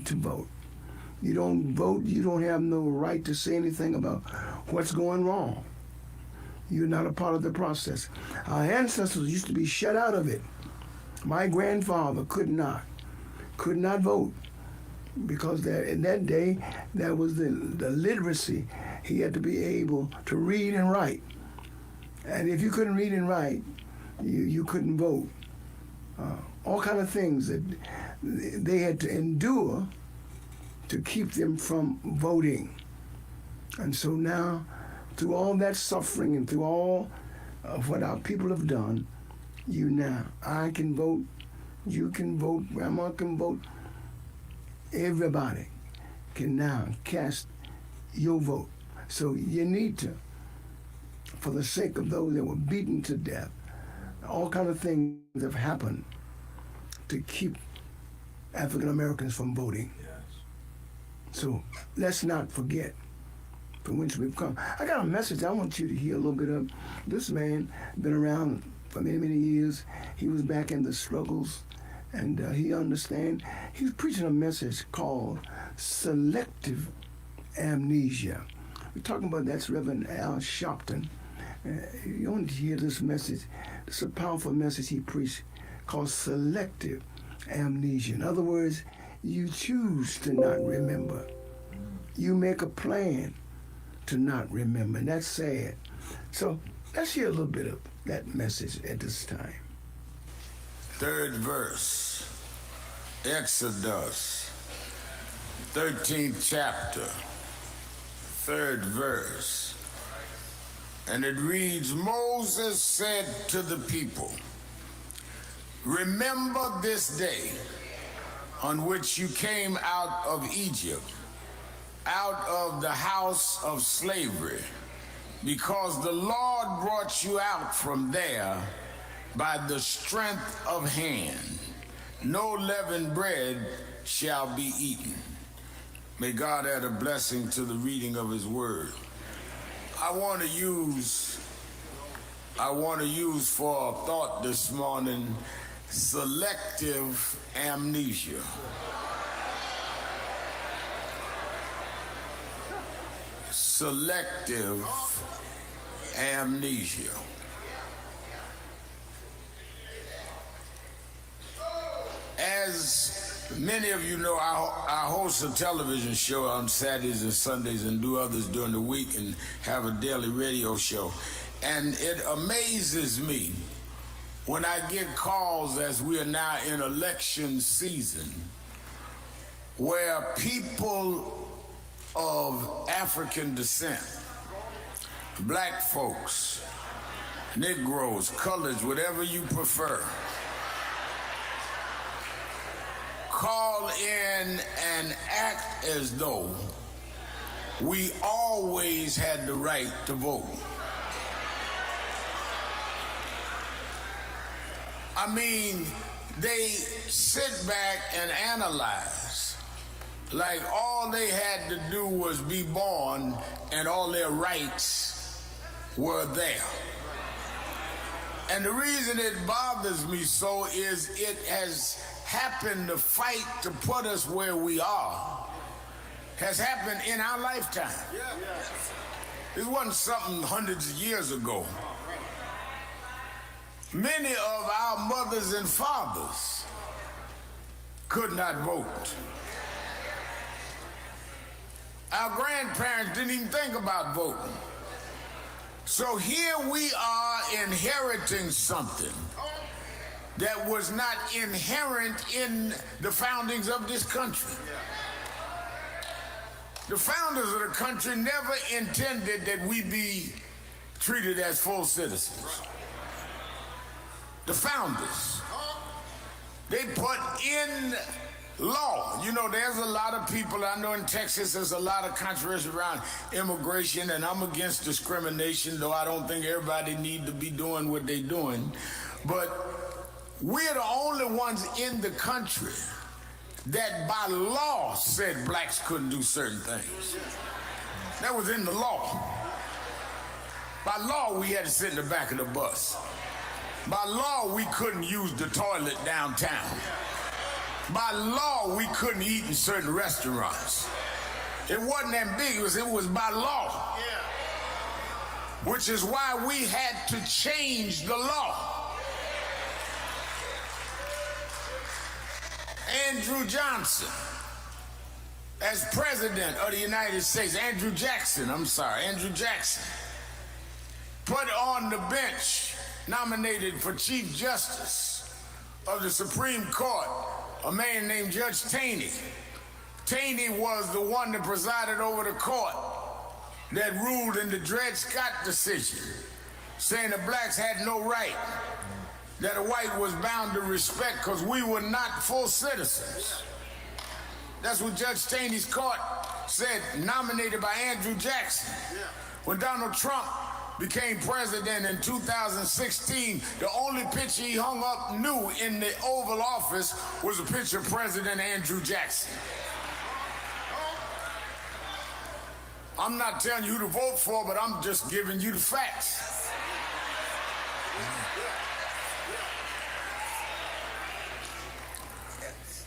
to vote. You don't vote, you don't have no right to say anything about what's going wrong. You're not a part of the process. Our ancestors used to be shut out of it. My grandfather could not vote because in that day, that was the literacy. He had to be able to read and write. And if you couldn't read and write, you couldn't vote. All kind of things that they had to endure to keep them from voting. And so now, through all that suffering and through all of what our people have done, I can vote, you can vote, Grandma can vote, everybody can now cast your vote. So you need to, for the sake of those that were beaten to death, all kind of things have happened to keep African Americans from voting. Yes. So let's not forget from whence we've come. I got a message I want you to hear a little bit of. This man been around for many, many years. He was back in the struggles, and he understands. He's preaching a message called selective amnesia. We're talking about that's Reverend Al Sharpton. You want to hear this message. It's a powerful message he preached called selective amnesia. In other words, you choose to not remember. You make a plan to not remember, and that's sad. So let's hear a little bit of that message at this time. Third verse, Exodus, 13th chapter, third verse. And it reads, Moses said to the people, remember this day on which you came out of Egypt, out of the house of slavery, because the Lord brought you out from there by the strength of hand. No leavened bread shall be eaten. May God add a blessing to the reading of his word. I want to use for a thought this morning, selective amnesia. Selective amnesia. As many of you know, I host a television show on Saturdays and Sundays and do others during the week and have a daily radio show. And it amazes me when I get calls, as we are now in election season, where people of African descent, black folks, Negroes, colors, whatever you prefer, call in and act as though we always had the right to vote. I mean, they sit back and analyze like all they had to do was be born and all their rights were there. And the reason it bothers me so is it has happened, the fight to put us where we are has happened in our lifetime. This wasn't something hundreds of years ago. Many of our mothers and fathers could not vote. Our grandparents didn't even think about voting. So here we are inheriting something that was not inherent in the foundings of this country. The founders of the country never intended that we be treated as full citizens. The founders, they put in law. You know, there's a lot of people, I know in Texas there's a lot of controversy around immigration, and I'm against discrimination, though I don't think everybody need to be doing what they're doing. But we're the only ones in the country that by law said blacks couldn't do certain things. That was in the law. By law, we had to sit in the back of the bus. By law, we couldn't use the toilet downtown. by law, we couldn't eat in certain restaurants. It wasn't ambiguous, it was by law. Which is why we had to change the law. Andrew Jackson, put on the bench, nominated for Chief Justice of the Supreme Court, a man named Judge Taney. Taney was the one that presided over the court that ruled in the Dred Scott decision, saying the blacks had no right, that a white was bound to respect because we were not full citizens. That's what Judge Taney's court said, nominated by Andrew Jackson. When Donald Trump became president in 2016, the only picture he hung up new in the Oval Office was a picture of President Andrew Jackson. I'm not telling you who to vote for, but I'm just giving you the facts.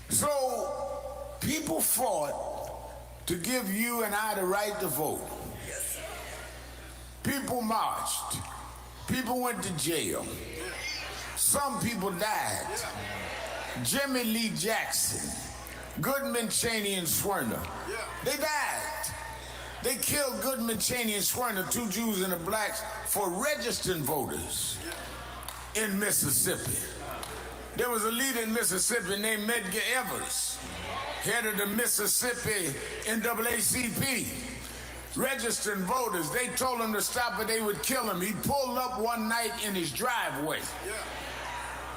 So, people fought to give you and I the right to vote. People marched. People went to jail. Some people died. Jimmy Lee Jackson, Goodman, Cheney, and Swerner. They died. They killed Goodman, Cheney, and Swerner, two Jews and a black, for registered voters in Mississippi. There was a leader in Mississippi named Medgar Evers, head of the Mississippi NAACP. Registered voters, they told him to stop or they would kill him. He pulled up one night in his driveway.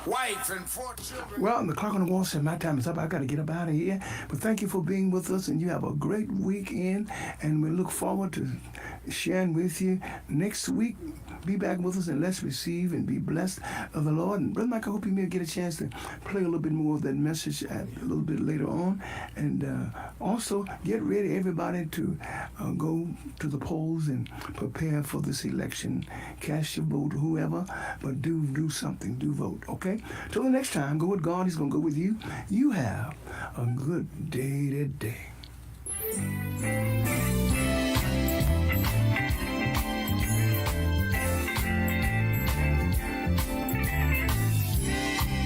Wife and 4 children. Well, the clock on the wall said my time is up. I got to get up out of here. But thank you for being with us, and you have a great weekend. And we look forward to sharing with you next week. Be back with us, and let's receive and be blessed of the Lord. And Brother Mike, I hope you may get a chance to play a little bit more of that message a little bit later on. And also get ready, everybody, to go to the polls and prepare for this election. Cast your vote, whoever, but do something. Do vote, okay? Till the next time, go with God. He's going to go with you. You have a good day today.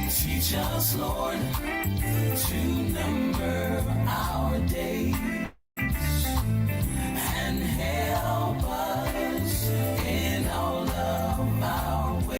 Teach us, Lord, to number our days.